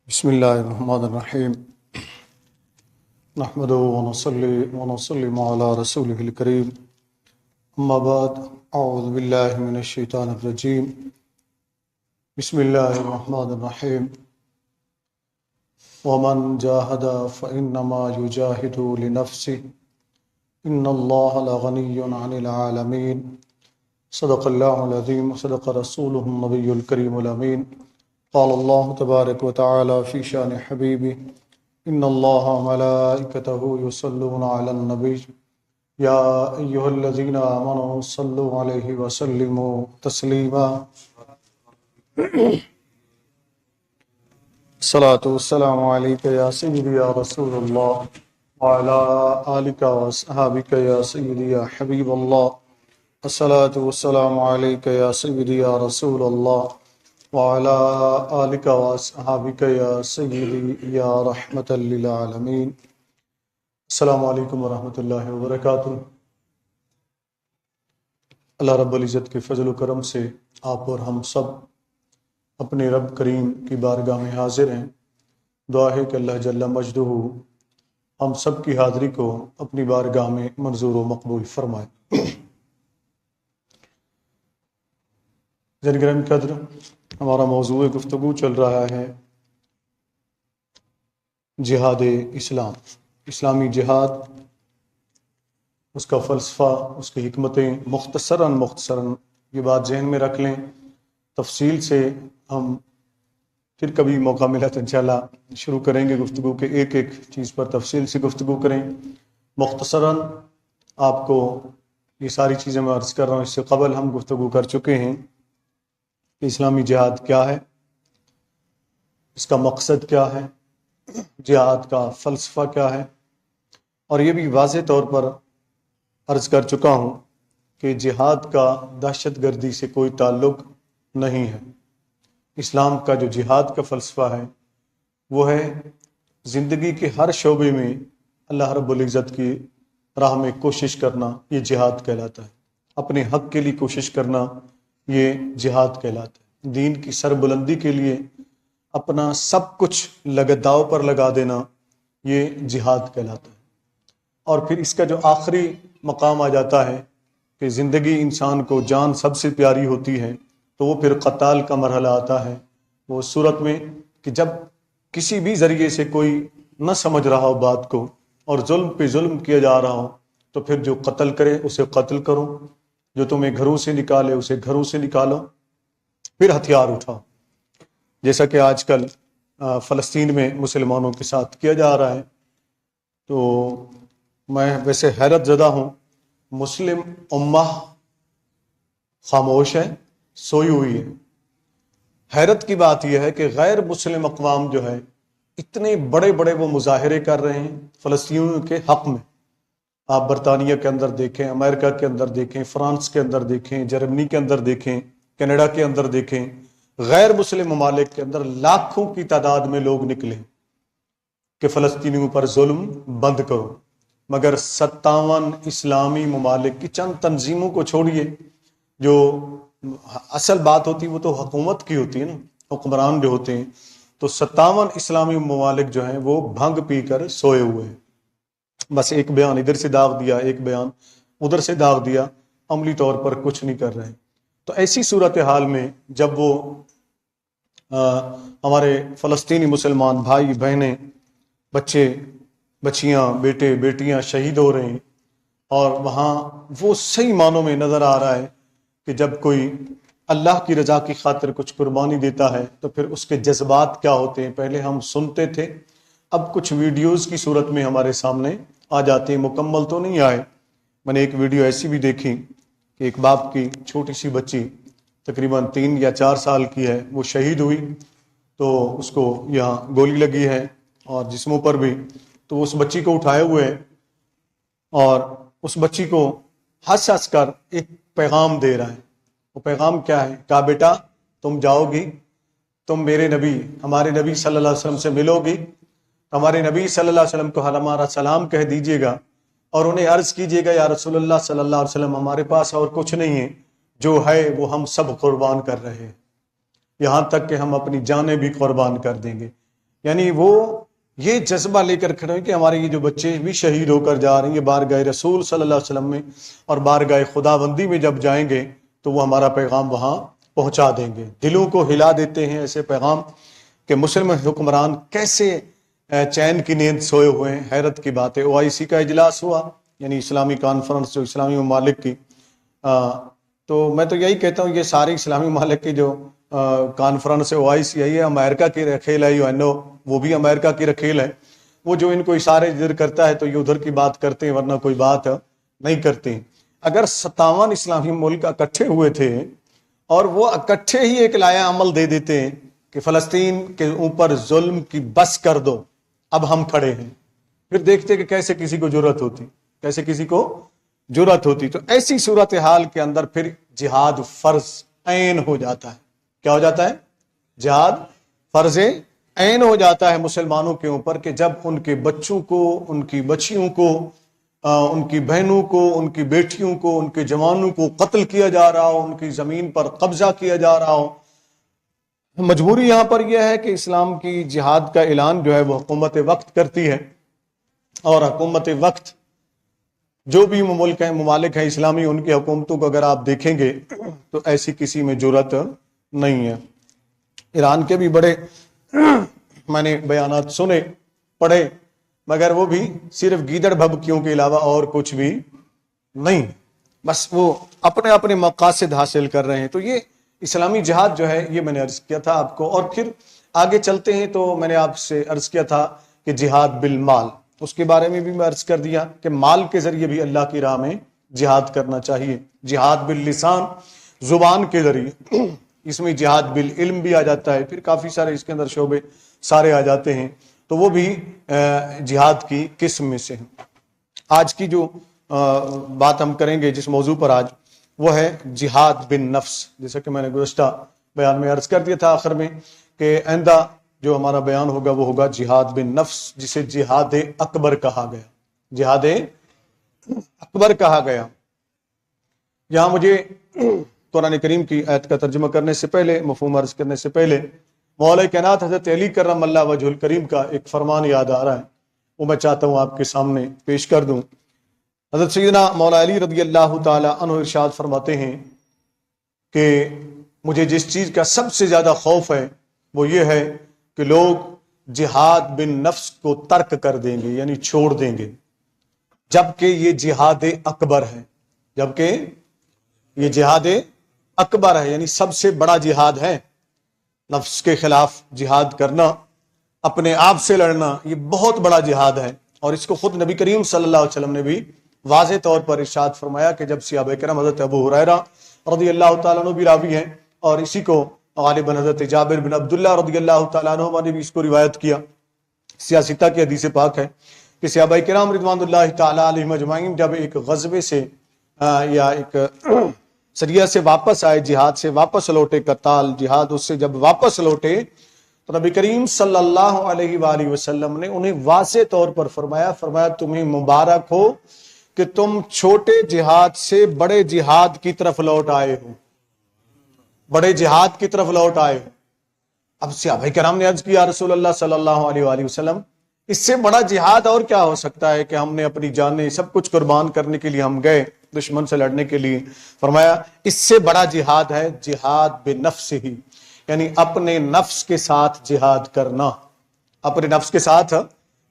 بسم اللہ الرحمن الرحیم نحمد ونسلم علی رسولہ الکریم اما بعد اعوذ باللہ من الشیطان الرجیم بسم اللہ الرحمن الرحیم ومن جاہد فإنما یجاہد لنفسہ ان اللہ لغنی عن العالمین صدق اللہ العظیم صدق رسولہ النبی الکریم الامین قال اللہ تبارک وتعالی فی شان حبیبہ ان اللہ ملائکتہ یصلون علی النبی یا ایہا الذین آمنوا صلوا علیہ وسلموا تسلیما الصلاۃ والسلام علیک یا سیدی یا رسول اللہ وعلی آلک واصحابک یا سیدی یا حبیب اللہ الصلاۃ والسلام علیک یا سیدی یا رسول اللہ وعلی آلک واصحابک یا سیدی یا رحمۃ للعالمین۔ السلام علیکم ورحمۃ اللہ وبرکاتہ۔ اللہ رب العزت کے فضل و کرم سے آپ اور ہم سب اپنے رب کریم کی بارگاہ میں حاضر ہیں۔ دعا ہے کہ اللہ جل مجدہ ہم سب کی حاضری کو اپنی بارگاہ میں منظور و مقبول فرمائے۔ گرامی قدر، ہمارا موضوع گفتگو چل رہا ہے جہاد اسلام، اسلامی جہاد، اس کا فلسفہ، اس کی حکمتیں مختصراً یہ بات ذہن میں رکھ لیں۔ تفصیل سے ہم پھر کبھی موقع ملا تو انشاءاللہ شروع کریں گے گفتگو کے، ایک ایک چیز پر تفصیل سے گفتگو کریں۔ مختصراً آپ کو یہ ساری چیزیں میں عرض کر رہا ہوں، اس سے قبل ہم گفتگو کر چکے ہیں کہ اسلامی جہاد کیا ہے، اس کا مقصد کیا ہے، جہاد کا فلسفہ کیا ہے، اور یہ بھی واضح طور پر عرض کر چکا ہوں کہ جہاد کا دہشت گردی سے کوئی تعلق نہیں ہے۔ اسلام کا جو جہاد کا فلسفہ ہے وہ ہے زندگی کے ہر شعبے میں اللہ رب العزت کی راہ میں کوشش کرنا، یہ جہاد کہلاتا ہے۔ اپنے حق کے لیے کوشش کرنا، یہ جہاد کہلاتا ہے۔ دین کی سربلندی کے لیے اپنا سب کچھ داؤ پر لگا دینا، یہ جہاد کہلاتا ہے۔ اور پھر اس کا جو آخری مقام آ جاتا ہے کہ زندگی انسان کو جان سب سے پیاری ہوتی ہے، تو وہ پھر قتال کا مرحلہ آتا ہے۔ وہ صورت میں کہ جب کسی بھی ذریعے سے کوئی نہ سمجھ رہا ہو بات کو اور ظلم پہ ظلم کیا جا رہا ہو، تو پھر جو قتل کرے اسے قتل کرو، جو تمہیں گھروں سے نکالے اسے گھروں سے نکالو، پھر ہتھیار اٹھاؤ، جیسا کہ آج کل فلسطین میں مسلمانوں کے ساتھ کیا جا رہا ہے۔ تو میں ویسے حیرت زدہ ہوں، مسلم امہ خاموش ہے، سوئی ہوئی ہے۔ حیرت کی بات یہ ہے کہ غیر مسلم اقوام جو ہے اتنے بڑے بڑے وہ مظاہرے کر رہے ہیں فلسطینیوں کے حق میں۔ آپ برطانیہ کے اندر دیکھیں، امریکہ کے اندر دیکھیں، فرانس کے اندر دیکھیں، جرمنی کے اندر دیکھیں، کینیڈا کے اندر دیکھیں، غیر مسلم ممالک کے اندر لاکھوں کی تعداد میں لوگ نکلے کہ فلسطینیوں پر ظلم بند کرو۔ مگر 57 اسلامی ممالک کی چند تنظیموں کو چھوڑیے، جو اصل بات ہوتی وہ تو حکومت کی ہوتی ہے نا، حکمران جو ہوتے ہیں، تو 57 اسلامی ممالک جو ہیں وہ بھنگ پی کر سوئے ہوئے ہیں۔ بس ایک بیان ادھر سے داغ دیا، ایک بیان ادھر سے داغ دیا، عملی طور پر کچھ نہیں کر رہے۔ تو ایسی صورتحال میں جب وہ ہمارے فلسطینی مسلمان بھائی بہنیں، بچے بچیاں، بیٹے بیٹیاں شہید ہو رہے ہیں، اور وہاں وہ صحیح معنوں میں نظر آ رہا ہے کہ جب کوئی اللہ کی رضا کی خاطر کچھ قربانی دیتا ہے تو پھر اس کے جذبات کیا ہوتے ہیں۔ پہلے ہم سنتے تھے، اب کچھ ویڈیوز کی صورت میں ہمارے سامنے آ جاتے ہیں، مکمل تو نہیں آئے۔ میں نے ایک ویڈیو ایسی بھی دیکھی کہ ایک باپ کی چھوٹی سی بچی تقریباً 3 یا 4 سال کی ہے، وہ شہید ہوئی، تو اس کو یہاں گولی لگی ہے اور جسموں پر بھی، تو اس بچی کو اٹھائے ہوئے ہیں اور اس بچی کو ہنس ہنس کر ایک پیغام دے رہا ہے۔ وہ پیغام کیا ہے؟ کہا بیٹا تم جاؤ گی، تم میرے نبی، ہمارے نبی صلی اللہ علیہ وسلم سے ملو گی، ہمارے نبی صلی اللہ علیہ وسلم کو ہمارا سلام کہہ دیجیے گا، اور انہیں عرض کیجیے گا یا رسول اللہ صلی اللہ علیہ وسلم ہمارے پاس اور کچھ نہیں ہے، جو ہے وہ ہم سب قربان کر رہے ہیں، یہاں تک کہ ہم اپنی جانیں بھی قربان کر دیں گے۔ یعنی وہ یہ جذبہ لے کر کھڑے ہیں کہ ہمارے یہ جو بچے بھی شہید ہو کر جا رہے ہیں، یہ بارگاہ رسول صلی اللہ علیہ وسلم میں اور بارگاہ خداوندی میں جب جائیں گے تو وہ ہمارا پیغام وہاں پہنچا دیں گے۔ دلوں کو ہلا دیتے ہیں ایسے پیغام کہ مسلم حکمران کیسے چین کی نیند سوئے ہوئے ہیں۔ حیرت کی بات ہے۔ OIC کا اجلاس ہوا، یعنی اسلامی کانفرنس جو اسلامی ممالک کی، تو میں تو یہی کہتا ہوں یہ سارے اسلامی ممالک کی جو کانفرنس ہے OIC یہی ہے، امریکہ کی رکھیل ہے، UNO وہ بھی امریکہ کی رکھیل ہے۔ وہ جو ان کو اشارے ادھر کرتا ہے تو یہ ادھر کی بات کرتے ہیں، ورنہ کوئی بات نہیں کرتے ہیں۔ اگر 57 اسلامی ملک اکٹھے ہوئے تھے اور وہ اکٹھے ہی ایک لائحہ عمل دے دیتے ہیں کہ فلسطین کے اوپر ظلم کی بس کر دو، اب ہم کھڑے ہیں، پھر دیکھتے کہ کیسے کسی کو جرأت ہوتی، کیسے کسی کو جرأت ہوتی۔ تو ایسی صورتحال کے اندر پھر جہاد فرض عین ہو جاتا ہے۔ کیا ہو جاتا ہے؟ جہاد فرض عین ہو جاتا ہے مسلمانوں کے اوپر، کہ جب ان کے بچوں کو، ان کی بچیوں کو، ان کی بہنوں کو، ان کی بیٹیوں کو، ان کے جوانوں کو قتل کیا جا رہا ہو، ان کی زمین پر قبضہ کیا جا رہا ہو۔ مجبوری یہاں پر یہ ہے کہ اسلام کی جہاد کا اعلان جو ہے وہ حکومت وقت کرتی ہے، اور حکومت وقت جو بھی ممالک ہیں اسلامی، ان کی حکومتوں کو اگر آپ دیکھیں گے تو ایسی کسی میں جرأت نہیں ہے۔ ایران کے بھی بڑے میں نے بیانات سنے، پڑھے، مگر وہ بھی صرف گیدڑ بھبکیوں کے علاوہ اور کچھ بھی نہیں، بس وہ اپنے اپنے مقاصد حاصل کر رہے ہیں۔ تو یہ اسلامی جہاد جو ہے یہ میں نے عرض کیا تھا آپ کو۔ اور پھر آگے چلتے ہیں تو میں نے آپ سے عرض کیا تھا کہ جہاد بالمال، اس کے بارے میں بھی میں عرض کر دیا کہ مال کے ذریعے بھی اللہ کی راہ میں جہاد کرنا چاہیے۔ جہاد باللسان، زبان کے ذریعے، اس میں جہاد بالعلم بھی آ جاتا ہے، پھر کافی سارے اس کے اندر شعبے سارے آ جاتے ہیں، تو وہ بھی جہاد کی قسم میں سے ہیں۔ آج کی جو بات ہم کریں گے جس موضوع پر آج، وہ ہے جہاد بن نفس۔ جیسا کہ میں نے گزشتہ بیان میں عرض کر دیا تھا آخر میں کہ آئندہ جو ہمارا بیان ہوگا وہ ہوگا جہاد بن نفس، جسے جہاد اکبر کہا گیا۔ جہاد اکبر کہا گیا۔ یہاں مجھے قرآن کریم کی آیت کا ترجمہ کرنے سے پہلے، مفہوم عرض کرنے سے پہلے، مولا کائنات حضرت علی کرم اللہ وجہ الکریم کا ایک فرمان یاد آ رہا ہے، وہ میں چاہتا ہوں آپ کے سامنے پیش کر دوں۔ حضرت سیدنا مولا علی رضی اللہ تعالی عنہ ارشاد فرماتے ہیں کہ مجھے جس چیز کا سب سے زیادہ خوف ہے وہ یہ ہے کہ لوگ جہاد بن نفس کو ترک کر دیں گے، یعنی چھوڑ دیں گے، جبکہ یہ جہاد اکبر ہے، جبکہ یہ جہاد اکبر ہے، یعنی سب سے بڑا جہاد ہے۔ نفس کے خلاف جہاد کرنا، اپنے آپ سے لڑنا، یہ بہت بڑا جہاد ہے۔ اور اس کو خود نبی کریم صلی اللہ علیہ وسلم نے بھی واضح طور پر ارشاد فرمایا کہ جب صحابہ کرام، حضرت ابو ہریرہ رضی اللہ تعالیٰ عنہ بھی راوی ہیں، اور اسی کو غالباً حضرت جابر بن عبداللہ رضی اللہ تعالیٰ عنہ نے بھی اس کو روایت کیا، سیاستہ کی حدیث پاک ہے کہ صحابہ کرام رضوان اللہ تعالیٰ علیہم اجمعین جب ایک غزوے سے یا ایک سریہ سے واپس آئے، جہاد سے واپس لوٹے، قتال جہاد اس سے جب واپس لوٹے، تو نبی کریم صلی اللہ علیہ وآلہ وسلم نے انہیں واضح طور پر فرمایا تمہیں مبارک ہو کہ تم چھوٹے جہاد سے بڑے جہاد کی طرف لوٹ آئے ہو، بڑے جہاد کی طرف لوٹ آئے ہو۔ اب صحابہ کرام نے عرض کیا رسول اللہ صلی اللہ علیہ وآلہ وسلم، اس سے بڑا جہاد اور کیا ہو سکتا ہے کہ ہم نے اپنی جانیں سب کچھ قربان کرنے کے لیے ہم گئے دشمن سے لڑنے کے لیے؟ فرمایا اس سے بڑا جہاد ہے جہاد بنفس ہی، یعنی اپنے نفس کے ساتھ جہاد کرنا، اپنے نفس کے ساتھ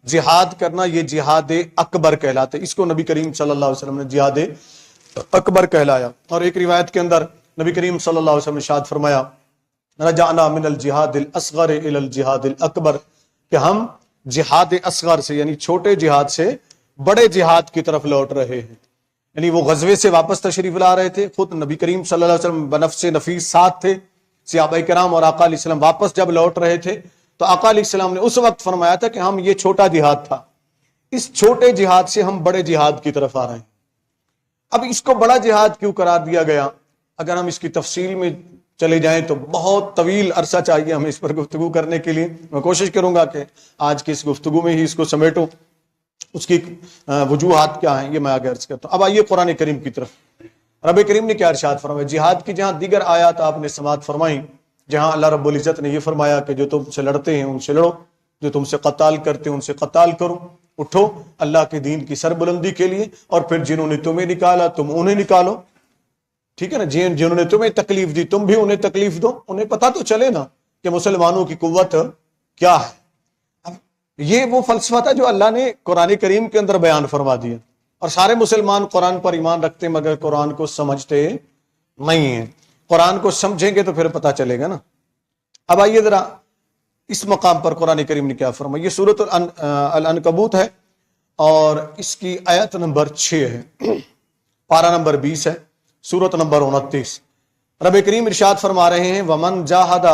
جہاد کرنا، یہ جہاد اکبر کہلاتے۔ اس کو نبی کریم صلی اللہ علیہ وسلم نے جہاد اکبر کہلایا۔ اور ایک روایت کے اندر نبی کریم صلی اللہ علیہ وسلم نے ارشاد فرمایا رجعنا من الجہاد الاصغر الى الجہاد الاکبر، کہ ہم جہاد اصغر سے یعنی چھوٹے جہاد سے بڑے جہاد کی طرف لوٹ رہے ہیں۔ یعنی وہ غزوے سے واپس تشریف لا رہے تھے، خود نبی کریم صلی اللہ علیہ وسلم بنفس نفیس ساتھ تھے، صحابہ کرام اور آقا علیہ السلام واپس جب لوٹ رہے تھے تو آقا علیہ السلام نے اس وقت فرمایا تھا کہ ہم، یہ چھوٹا جہاد تھا، اس چھوٹے جہاد سے ہم بڑے جہاد کی طرف آ رہے ہیں۔ اب اس کو بڑا جہاد کیوں قرار دیا گیا؟ اگر ہم اس کی تفصیل میں چلے جائیں تو بہت طویل عرصہ چاہیے ہمیں اس پر گفتگو کرنے کے لیے۔ میں کوشش کروں گا کہ آج کی اس گفتگو میں ہی اس کو سمیٹوں، اس کی وجوہات کیا ہیں یہ میں آگے عرض کرتا ہوں۔ اب آئیے قرآن کریم کی طرف۔ رب کریم نے کیا ارشاد فرمایا؟ جہاد کی جہاں دیگر آیات آپ نے سماعت فرمائیں، جہاں اللہ رب العزت نے یہ فرمایا کہ جو تم سے لڑتے ہیں ان سے لڑو، جو تم سے قتال کرتے ان سے قتال کرو، اٹھو اللہ کے دین کی سربلندی کے لیے، اور پھر جنہوں نے تمہیں نکالا تم انہیں نکالو، ٹھیک ہے نا، جنہوں نے تمہیں تکلیف دی تم بھی انہیں تکلیف دو، انہیں پتہ تو چلے نا کہ مسلمانوں کی قوت کیا ہے۔ اب یہ وہ فلسفہ تھا جو اللہ نے قرآن کریم کے اندر بیان فرما دیا، اور سارے مسلمان قرآن پر ایمان رکھتے مگر قرآن کو سمجھتے نہیں ہیں۔ قرآن کو سمجھیں گے تو پھر پتہ چلے گا نا۔ اب آئیے ذرا اس مقام پر قرآن کریم نے کیا فرمایا۔ یہ سورۃ العنکبوت ہے اور اس کی آیت نمبر 6 ہے، پارہ نمبر 20 ہے، سورۃ نمبر 29۔ رب کریم ارشاد فرما رہے ہیں وَمَنْ جَاهَدَ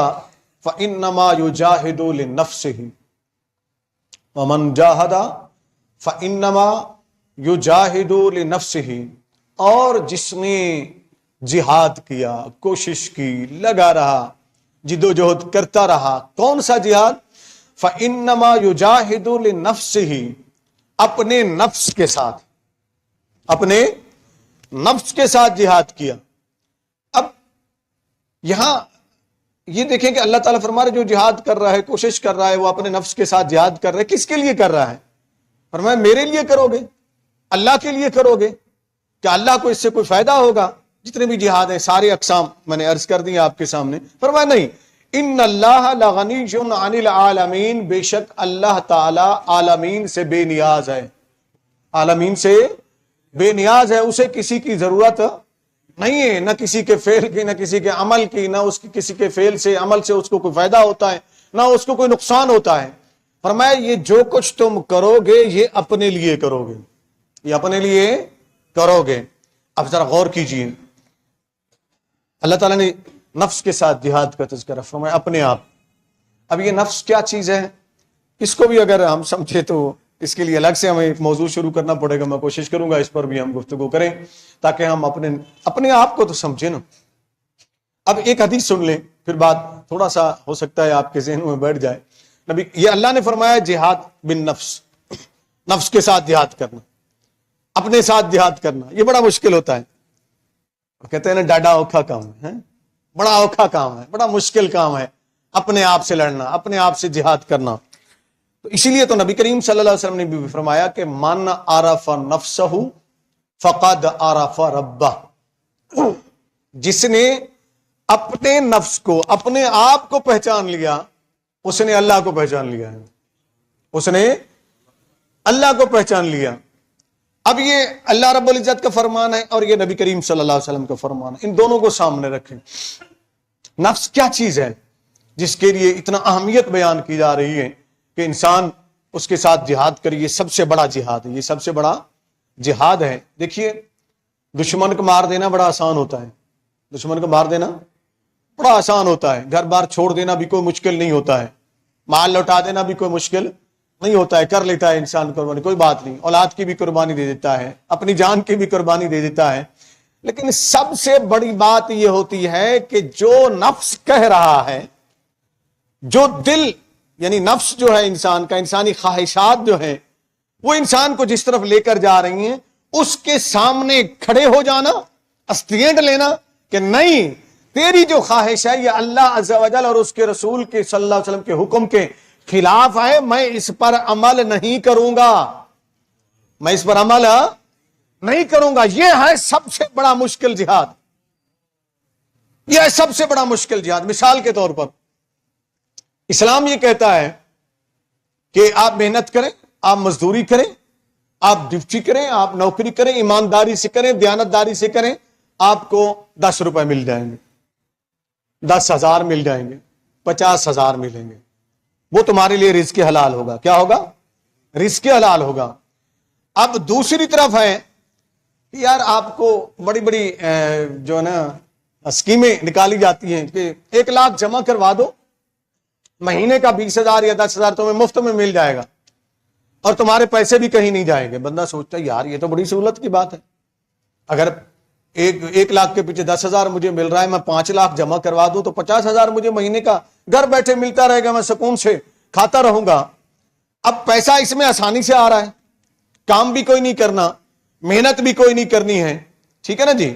فَإِنَّمَا يُجَاهِدُ لِنَفْسِهِ، وَمَنْ جَاهَدَ فَإِنَّمَا يُجَاهِدُ لِنَفْسِهِ، اور جس نے جہاد کیا، کوشش کی، لگا رہا، جدوجہد کرتا رہا، کون سا جہاد؟ فَإِنَّمَا يُجَاهِدُ لِنَفْسِهِ، اپنے نفس کے ساتھ، اپنے نفس کے ساتھ جہاد کیا۔ اب یہاں یہ دیکھیں کہ اللہ تعالیٰ فرما رہے جو جہاد کر رہا ہے، کوشش کر رہا ہے، وہ اپنے نفس کے ساتھ جہاد کر رہا ہے۔ کس کے لیے کر رہا ہے؟ فرمایا میرے لیے کرو گے، اللہ کے لیے کرو گے، کہ اللہ کو اس سے کوئی فائدہ ہوگا؟ جتنے بھی جہاد ہیں سارے اقسام میں نے عرض کر دی آپ کے سامنے۔ فرمایا نہیں، ان اللہ لغنی عن العالمین، بے شک اللہ تعالی عالمین سے بے نیاز ہے، عالمین سے بے نیاز ہے، اسے کسی کی ضرورت نہیں ہے، نہ کسی کے فعل کی، نہ کسی کے عمل کی، نہ اس کی کسی کے فعل سے عمل سے اس کو کوئی فائدہ ہوتا ہے، نہ اس کو کوئی نقصان ہوتا ہے۔ فرمایا یہ جو کچھ تم کرو گے یہ اپنے لیے کرو گے، یہ اپنے لیے کرو گے۔ اب ذرا غور کیجئے، اللہ تعالیٰ نے نفس کے ساتھ جہاد کا تذکرہ فرمایا، اپنے آپ۔ اب یہ نفس کیا چیز ہے، اس کو بھی اگر ہم سمجھے تو اس کے لیے الگ سے ہمیں ایک موضوع شروع کرنا پڑے گا۔ میں کوشش کروں گا اس پر بھی ہم گفتگو کریں تاکہ ہم اپنے آپ کو تو سمجھیں نا۔ اب ایک حدیث سن لیں، پھر بات تھوڑا سا ہو سکتا ہے آپ کے ذہن میں بیٹھ جائے۔ نبی یہ اللہ نے فرمایا جہاد بن نفس، نفس کے ساتھ جہاد کرنا، اپنے ساتھ جہاد کرنا، یہ بڑا مشکل ہوتا ہے۔ کہتے ہیں نا ڈاڈا اوکھا کام ہے، بڑا اوکھا کام ہے، بڑا مشکل کام ہے اپنے آپ سے لڑنا، اپنے آپ سے جہاد کرنا۔ تو اسی لیے تو نبی کریم صلی اللہ علیہ وسلم نے بھی فرمایا کہ من عرف نفسہ فقد عرف ربہ، جس نے اپنے نفس کو، اپنے آپ کو پہچان لیا، اس نے اللہ کو پہچان لیا ہے، اس نے اللہ کو پہچان لیا۔ اب یہ اللہ رب العزت کا فرمان ہے اور یہ نبی کریم صلی اللہ علیہ وسلم کا فرمان ہے، ان دونوں کو سامنے رکھیں۔ نفس کیا چیز ہے جس کے لیے اتنا اہمیت بیان کی جا رہی ہے کہ انسان اس کے ساتھ جہاد کرے؟ یہ سب سے بڑا جہاد ہے، یہ سب سے بڑا جہاد ہے۔ دیکھیے دشمن کو مار دینا بڑا آسان ہوتا ہے، دشمن کو مار دینا بڑا آسان ہوتا ہے، گھر بار چھوڑ دینا بھی کوئی مشکل نہیں ہوتا ہے، مال لوٹا دینا بھی کوئی مشکل نہیں ہوتا ہے، کر لیتا ہے انسان قربانی، کوئی بات نہیں، اولاد کی بھی قربانی دے دیتا ہے، اپنی جان کی بھی قربانی دے دیتا ہے۔ لیکن سب سے بڑی بات یہ ہوتی ہے کہ جو نفس کہہ رہا ہے، جو دل یعنی نفس جو ہے انسان کا، انسانی خواہشات جو ہیں وہ انسان کو جس طرف لے کر جا رہی ہیں، اس کے سامنے کھڑے ہو جانا، اسٹینڈ لینا کہ نہیں، تیری جو خواہش ہے یہ اللہ عز و جل اور اس کے رسول کے صلی اللہ علیہ وسلم کے حکم کے خلاف ہے، میں اس پر عمل نہیں کروں گا، میں اس پر عمل نہیں کروں گا۔ یہ ہے سب سے بڑا مشکل جہاد، یہ ہے سب سے بڑا مشکل جہاد۔ مثال کے طور پر اسلام یہ کہتا ہے کہ آپ محنت کریں، آپ مزدوری کریں، آپ ڈیوٹی کریں، آپ نوکری کریں، ایمانداری سے کریں، دیانتداری سے کریں، آپ کو 10 روپے مل جائیں گے، 10,000 مل جائیں گے، 50,000 ملیں گے، وہ تمہارے لیے رزق حلال ہوگا۔ کیا ہوگا؟ رزق حلال ہوگا۔ اب دوسری طرف ہے یار آپ کو بڑی بڑی جو ہے نا اسکیمیں نکالی جاتی ہیں کہ 1 لاکھ جمع کروا دو، مہینے کا 20,000 یا 10,000 تمہیں مفت میں مل جائے گا اور تمہارے پیسے بھی کہیں نہیں جائیں گے۔ بندہ سوچتا ہے یار یہ تو بڑی سہولت کی بات ہے، اگر 1 لاکھ کے پیچھے 10,000 مجھے مل رہا ہے، میں 5 لاکھ جمع کروا دوں تو 50,000 مجھے مہینے کا گھر بیٹھے ملتا رہے گا، میں سکون سے کھاتا رہوں گا۔ اب پیسہ اس میں آسانی سے آ رہا ہے، کام بھی کوئی نہیں کرنا، محنت بھی کوئی نہیں کرنی ہے، ٹھیک ہے نا جی،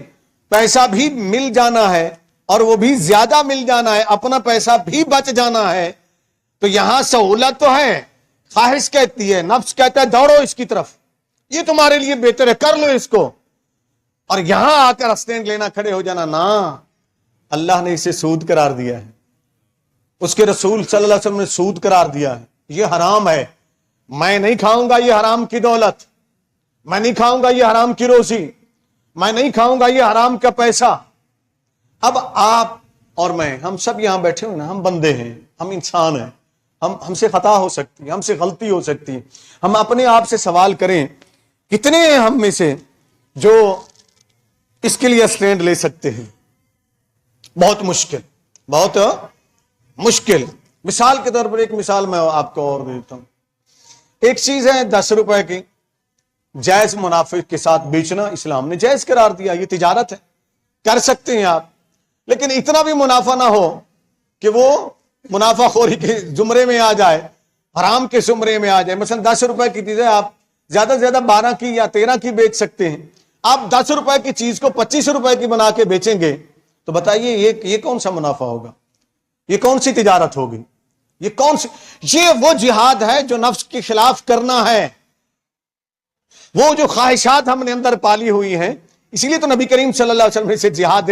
پیسہ بھی مل جانا ہے اور وہ بھی زیادہ مل جانا ہے، اپنا پیسہ بھی بچ جانا ہے، تو یہاں سہولت تو ہے، خواہش کہتی ہے، نفس کہتا ہے دوڑو اس کی طرف، یہ تمہارے لیے بہتر ہے، کر لو اس کو، اور یہاں آ کر اسٹینڈ لینا، کھڑے ہو جانا، نہ، اللہ نے اسے سود قرار دیا ہے، اس کے رسول صلی اللہ علیہ وسلم نے سود قرار دیا ہے، یہ حرام ہے، میں نہیں کھاؤں گا یہ حرام کی دولت، میں نہیں کھاؤں گا یہ حرام کی روزی، میں نہیں کھاؤں گا یہ حرام کا پیسہ۔ اب آپ اور میں، ہم سب یہاں بیٹھے ہوئے نا، ہم بندے ہیں، ہم انسان ہیں، ہم سے خطا ہو سکتی ہے، ہم سے غلطی ہو سکتی ہے، ہم اپنے آپ سے سوال کریں کتنے ہیں ہم میں سے جو اس کے لیے اسٹینڈ لے سکتے ہیں؟ بہت مشکل، بہت مشکل۔ مثال کے طور پر ایک مثال میں آپ کو اور دیتا ہوں، ایک چیز ہے 10 روپے کی جائز منافع کے ساتھ بیچنا، اسلام نے جائز قرار دیا، یہ تجارت ہے، کر سکتے ہیں آپ، لیکن اتنا بھی منافع نہ ہو کہ وہ منافع خوری کے زمرے میں آ جائے، حرام کے زمرے میں آ جائے۔ مثلا 10 روپے کی چیزیں آپ زیادہ سے زیادہ 12 کی یا 13 کی بیچ سکتے ہیں، آپ 10 روپے کی چیز کو 25 روپے کی بنا کے بیچیں گے تو بتائیے یہ کون سا منافع ہوگا؟ یہ کون سی تجارت ہوگی؟ یہ کون سی؟ یہ وہ جہاد ہے جو نفس کے خلاف کرنا ہے، وہ جو خواہشات ہم نے اندر پالی ہوئی ہیں، اسی لیے تو نبی کریم صلی اللہ علیہ وسلم نے اسے جہاد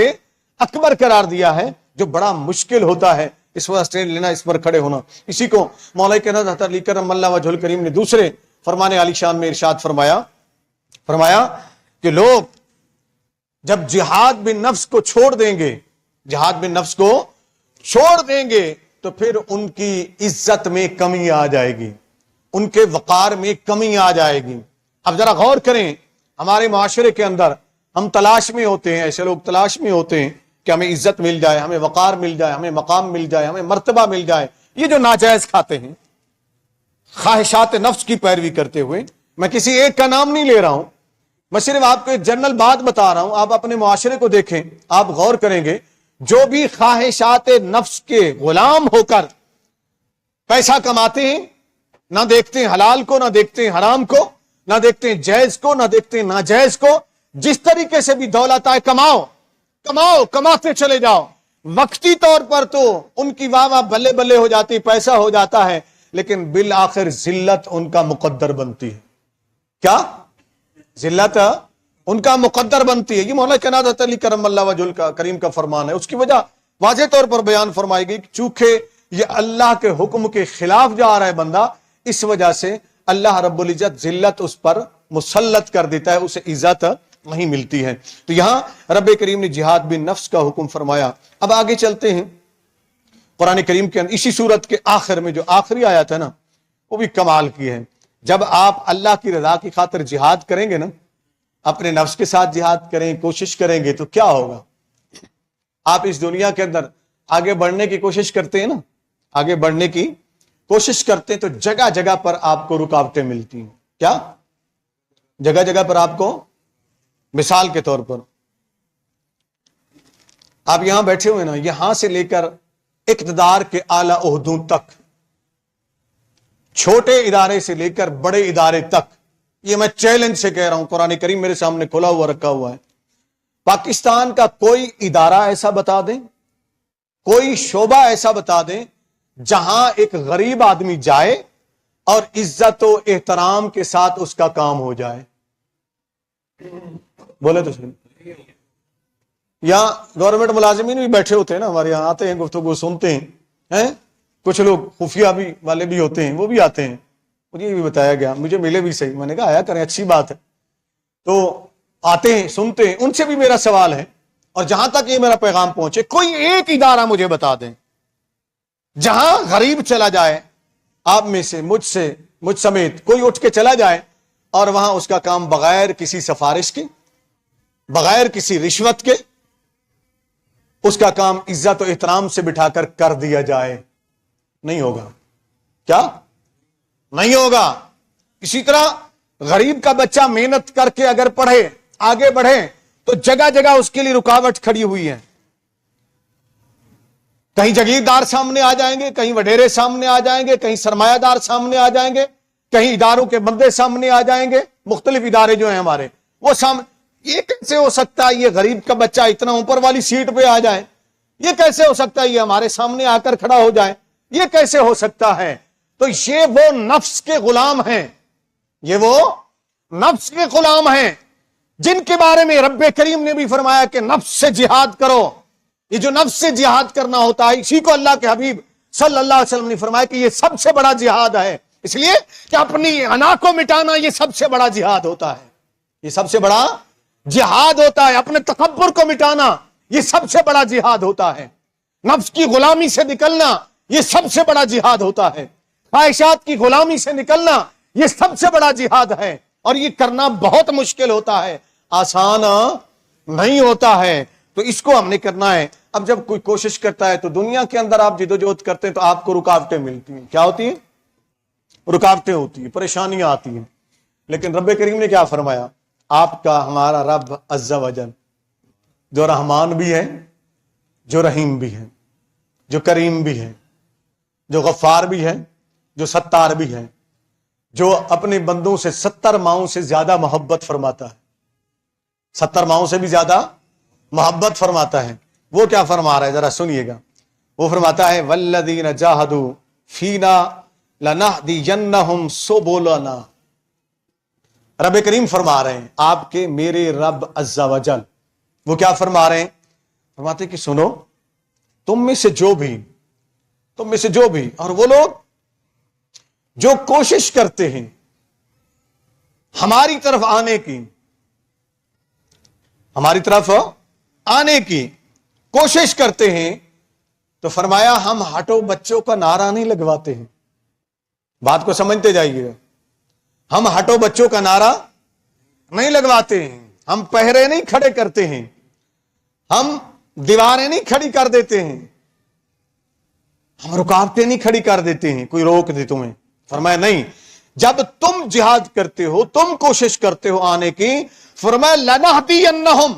اکبر قرار دیا ہے، جو بڑا مشکل ہوتا ہے اس پر اسٹینڈ لینا، اس پر کھڑے ہونا۔ اسی کو مولا کائنات علی کرم اللہ وجہ الکریم نے دوسرے فرمان علی شان میں ارشاد فرمایا کہ لوگ جب جہاد بن نفس کو چھوڑ دیں گے، جہاد بن نفس کو چھوڑ دیں گے تو پھر ان کی عزت میں کمی آ جائے گی، ان کے وقار میں کمی آ جائے گی۔ اب ذرا غور کریں، ہمارے معاشرے کے اندر ہم تلاش میں ہوتے ہیں، ایسے لوگ تلاش میں ہوتے ہیں کہ ہمیں عزت مل جائے، ہمیں وقار مل جائے، ہمیں مقام مل جائے، ہمیں مرتبہ مل جائے۔ یہ جو ناجائز کھاتے ہیں خواہشات نفس کی پیروی کرتے ہوئے، میں کسی ایک کا نام نہیں لے رہا ہوں، میں صرف آپ کو ایک جنرل بات بتا رہا ہوں۔ آپ اپنے معاشرے کو دیکھیں، آپ غور کریں گے، جو بھی خواہشات نفس کے غلام ہو کر پیسہ کماتے ہیں، نہ دیکھتے ہیں حلال کو، نہ دیکھتے ہیں حرام کو، نہ دیکھتے ہیں جائز کو، نہ دیکھتے ہیں ناجائز کو، جس طریقے سے بھی دولت آئے کماتے چلے جاؤ، وقتی طور پر تو ان کی واہ واہ بلے بلے ہو جاتی، پیسہ ہو جاتا ہے، لیکن بالآخر ذلت ان کا مقدر بنتی ہے۔ کیا؟ ذلت ان کا مقدر بنتی ہے۔ یہ مولا کائنات علی کرم اللہ وجہ کریم کا فرمان ہے۔ اس کی وجہ واضح طور پر بیان فرمائی گئی کہ چونکہ یہ اللہ کے حکم کے خلاف جا رہا ہے بندہ، اس وجہ سے اللہ رب العزت ذلت اس پر مسلط کر دیتا ہے، اسے عزت نہیں ملتی ہے۔ تو یہاں رب کریم نے جہاد بن نفس کا حکم فرمایا۔ اب آگے چلتے ہیں، قرآن کریم کے اندر اسی سورت کے آخر میں جو آخری آیت ہے نا، وہ بھی کمال کی ہے۔ جب آپ اللہ کی رضا کی خاطر جہاد کریں گے نا، اپنے نفس کے ساتھ جہاد کریں، کوشش کریں گے، تو کیا ہوگا؟ آپ اس دنیا کے اندر آگے بڑھنے کی کوشش کرتے ہیں نا، آگے بڑھنے کی کوشش کرتے ہیں تو جگہ جگہ پر آپ کو رکاوٹیں ملتی ہیں۔ کیا؟ جگہ جگہ پر آپ کو، مثال کے طور پر آپ یہاں بیٹھے ہوئے نا، یہاں سے لے کر اقتدار کے اعلی عہدوں تک، چھوٹے ادارے سے لے کر بڑے ادارے تک، یہ میں چیلنج سے کہہ رہا ہوں، قرآن کریم میرے سامنے کھلا ہوا رکھا ہوا ہے، پاکستان کا کوئی ادارہ ایسا بتا دیں، کوئی شعبہ ایسا بتا دیں جہاں ایک غریب آدمی جائے اور عزت و احترام کے ساتھ اس کا کام ہو جائے؟ بولے تو صحیح۔ یا گورنمنٹ ملازمین بھی بیٹھے ہوتے ہیں نا ہمارے یہاں، آتے ہیں، گفتگو سنتے ہیں، کچھ لوگ خفیہ بھی والے بھی ہوتے ہیں، وہ بھی آتے ہیں، مجھے بھی بتایا گیا، مجھے ملے بھی صحیح، میں نے کہا آیا کریں، اچھی بات ہے، تو آتے ہیں، سنتے ہیں، ان سے بھی میرا سوال ہے، اور جہاں تک یہ میرا پیغام پہنچے، کوئی ایک ادارہ مجھے بتا دیں جہاں غریب چلا جائے، آپ میں سے، مجھ سمیت کوئی اٹھ کے چلا جائے اور وہاں اس کا کام بغیر کسی سفارش کے، بغیر کسی رشوت کے، اس کا کام عزت و احترام سے بٹھا کر دیا جائے؟ نہیں ہوگا۔ کیا؟ نہیں ہوگا۔ اسی طرح غریب کا بچہ محنت کر کے اگر پڑھے، آگے بڑھے، تو جگہ جگہ اس کے لیے رکاوٹ کھڑی ہوئی ہے، کہیں جاگیردار سامنے آ جائیں گے، کہیں وڈیرے سامنے آ جائیں گے، کہیں سرمایہ دار سامنے آ جائیں گے، کہیں اداروں کے بندے سامنے آ جائیں گے، مختلف ادارے جو ہیں ہمارے، وہ سامنے۔ یہ کیسے ہو سکتا ہے یہ غریب کا بچہ اتنا اوپر والی سیٹ پہ آ جائے؟ یہ کیسے ہو سکتا ہے یہ ہمارے سامنے آ کر کھڑا ہو جائے؟ یہ کیسے ہو سکتا ہے؟ تو یہ وہ نفس کے غلام ہیں، یہ وہ نفس کے غلام ہیں جن کے بارے میں رب کریم نے بھی فرمایا کہ نفس سے جہاد کرو۔ یہ جو نفس سے جہاد کرنا ہوتا ہے، اسی کو اللہ کے حبیب صلی اللہ علیہ وسلم نے فرمایا کہ یہ سب سے بڑا جہاد ہے، اس لیے کہ اپنی انا کو مٹانا یہ سب سے بڑا جہاد ہوتا ہے، یہ سب سے بڑا جہاد ہوتا ہے۔ اپنے تکبر کو مٹانا یہ سب سے بڑا جہاد ہوتا ہے، نفس کی غلامی سے نکلنا یہ سب سے بڑا جہاد ہوتا ہے، خواہشات کی غلامی سے نکلنا یہ سب سے بڑا جہاد ہے، اور یہ کرنا بہت مشکل ہوتا ہے، آسان نہیں ہوتا ہے، تو اس کو ہم نے کرنا ہے۔ اب جب کوئی کوشش کرتا ہے تو دنیا کے اندر آپ جدوجہد کرتے ہیں تو آپ کو رکاوٹیں ملتی ہیں، کیا ہوتی ہیں؟ رکاوٹیں ہوتی ہیں، پریشانیاں آتی ہیں، لیکن رب کریم نے کیا فرمایا؟ آپ کا ہمارا رب عز و جل جو رحمان بھی ہے، جو رحیم بھی ہے، جو کریم بھی ہے، جو غفار بھی ہے، جو ستار بھی ہے، جو اپنے بندوں سے 70 ماؤں سے زیادہ محبت فرماتا ہے، 70 ماؤں سے بھی زیادہ محبت فرماتا ہے، وہ کیا فرما رہا ہے ذرا سنیے گا۔ وہ فرماتا ہے والذین جاہدوا فینا لنہدینہم سبلنا۔ رب کریم فرما رہے ہیں، آپ کے میرے رب عز و جل وہ کیا فرما رہے ہیں؟ فرماتے ہیں کہ سنو، تم میں سے جو بھی اور وہ لوگ جو کوشش کرتے ہیں ہماری طرف آنے کی کوشش کرتے ہیں، تو فرمایا ہم ہٹو بچوں کا نعرہ نہیں لگواتے ہیں۔ بات کو سمجھتے جائیے، ہم ہٹو بچوں کا نعرہ نہیں لگواتے ہیں، ہم پہرے نہیں کھڑے کرتے ہیں، ہم دیواریں نہیں کھڑی کر دیتے ہیں، ہم رکاوٹیں نہیں کھڑی کر دیتے ہیں، کوئی روک دے تمہیں۔ فرمایا نہیں، جب تم جہاد کرتے ہو، تم کوشش کرتے ہو آنے کی، فرمایا لنہدینہم،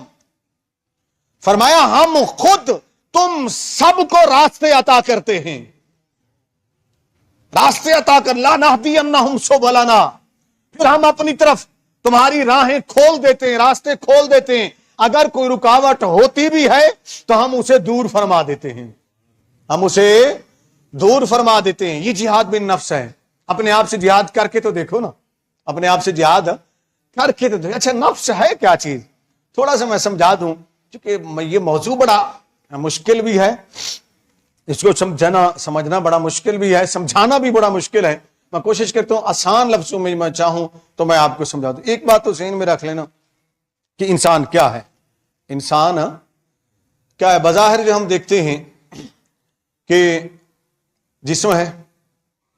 فرمایا ہم خود تم سب کو راستے عطا کرتے ہیں، راستے عطا کر لنہدینہم سبلنا، پھر ہم اپنی طرف تمہاری راہیں کھول دیتے ہیں، راستے کھول دیتے ہیں، اگر کوئی رکاوٹ ہوتی بھی ہے تو ہم اسے دور فرما دیتے ہیں، یہ جہاد بن نفس ہے۔ اپنے آپ سے جہاد کر کے تو دیکھو نا، اپنے آپ سے جہاد کر کے تو دیکھو۔ اچھا نفس ہے کیا چیز؟ تھوڑا سا میں سمجھا دوں، کیونکہ یہ موضوع بڑا مشکل بھی ہے، اس کو سمجھنا بڑا مشکل بھی ہے، سمجھانا بھی بڑا مشکل ہے۔ میں کوشش کرتا ہوں آسان لفظوں میں میں چاہوں تو میں آپ کو سمجھا دوں۔ ایک بات تو ذہن میں رکھ لینا کہ انسان کیا ہے، انسان کیا ہے؟ بظاہر جو ہم دیکھتے ہیں کہ جسم ہے،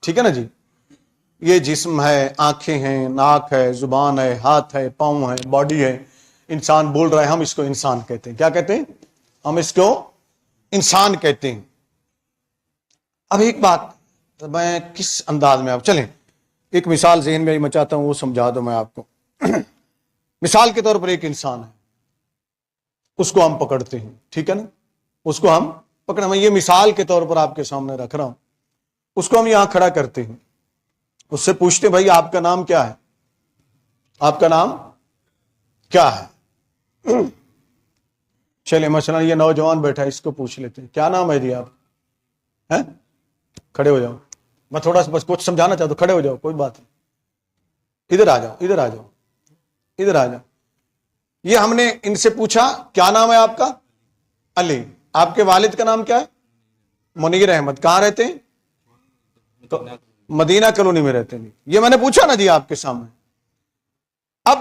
ٹھیک ہے نا جی، یہ جسم ہے، آنکھیں ہیں، ناک ہے، زبان ہے، ہاتھ ہے، پاؤں ہے، باڈی ہے، انسان بول رہا ہے، ہم اس کو انسان کہتے ہیں۔ کیا کہتے ہیں؟ ہم اس کو انسان کہتے ہیں۔ اب ایک بات میں کس انداز میں آپ چلیں، ایک مثال ذہن میں میں چاہتا ہوں وہ سمجھا دوں میں آپ کو۔ مثال کے طور پر ایک انسان ہے، اس کو ہم پکڑتے ہیں، ٹھیک ہے نا، اس کو ہم پکڑا، میں یہ مثال کے طور پر آپ کے سامنے رکھ رہا ہوں۔ اس کو ہم یہاں کھڑا کرتے ہیں، اس سے پوچھتے ہیں بھائی آپ کا نام کیا ہے؟ آپ کا نام کیا ہے؟ چلے مثلا یہ نوجوان بیٹھا ہے، اس کو پوچھ لیتے ہیں کیا نام ہے جی آپ؟ کھڑے ہو جاؤ، میں تھوڑا سا بس کچھ سمجھانا چاہتا ہوں، کھڑے ہو جاؤ، کوئی بات نہیں، ادھر آ جاؤ، ادھر آ جاؤ، ادھر آ جاؤ۔ یہ ہم نے ان سے پوچھا کیا نام ہے آپ کا؟ علی۔ آپ کے والد کا نام کیا ہے؟ منیر احمد۔ کہاں رہتے ہیں؟ تو مدینہ کالونی میں رہتے ہیں۔ یہ میں نے پوچھا نا جی آپ کے سامنے۔ اب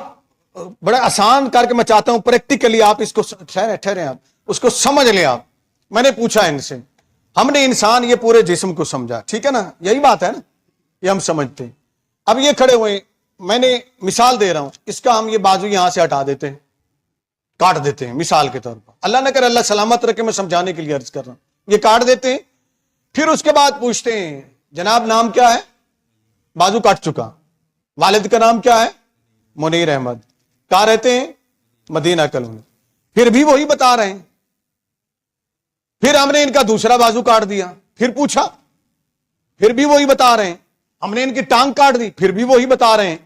بڑا آسان کر کے میں چاہتا ہوں پریکٹیکلی آپ اس کو ٹھہرے، آپ اس کو سمجھ لیں۔ آپ میں نے پوچھا ان سے، ہم نے انسان یہ پورے جسم کو سمجھا، ٹھیک ہے نا، یہی بات ہے نا، یہ ہم سمجھتے ہیں۔ اب یہ کھڑے ہوئے، میں نے مثال دے رہا ہوں، اس کا ہم یہ بازو یہاں سے ہٹا دیتے ہیں، کاٹ دیتے ہیں مثال کے طور پر، اللہ نہ کرے اللہ سلامت رکھے، میں سمجھانے کے لیے عرض کر رہا ہوں، یہ کاٹ دیتے ہیں۔ پھر اس کے بعد پوچھتے ہیں جناب نام کیا ہے؟ بازو کاٹ چکا۔ والد کا نام کیا ہے؟ منیر احمد۔ کہاں رہتے ہیں؟ مدینہ کالونی۔ پھر بھی وہی بتا رہے ہیں۔ پھر ہم نے ان کا دوسرا بازو کاٹ دیا، پھر پوچھا، پھر بھی وہی بتا رہے ہیں۔ ہم نے ان کی ٹانگ کاٹ دی، پھر بھی وہی بتا رہے ہیں۔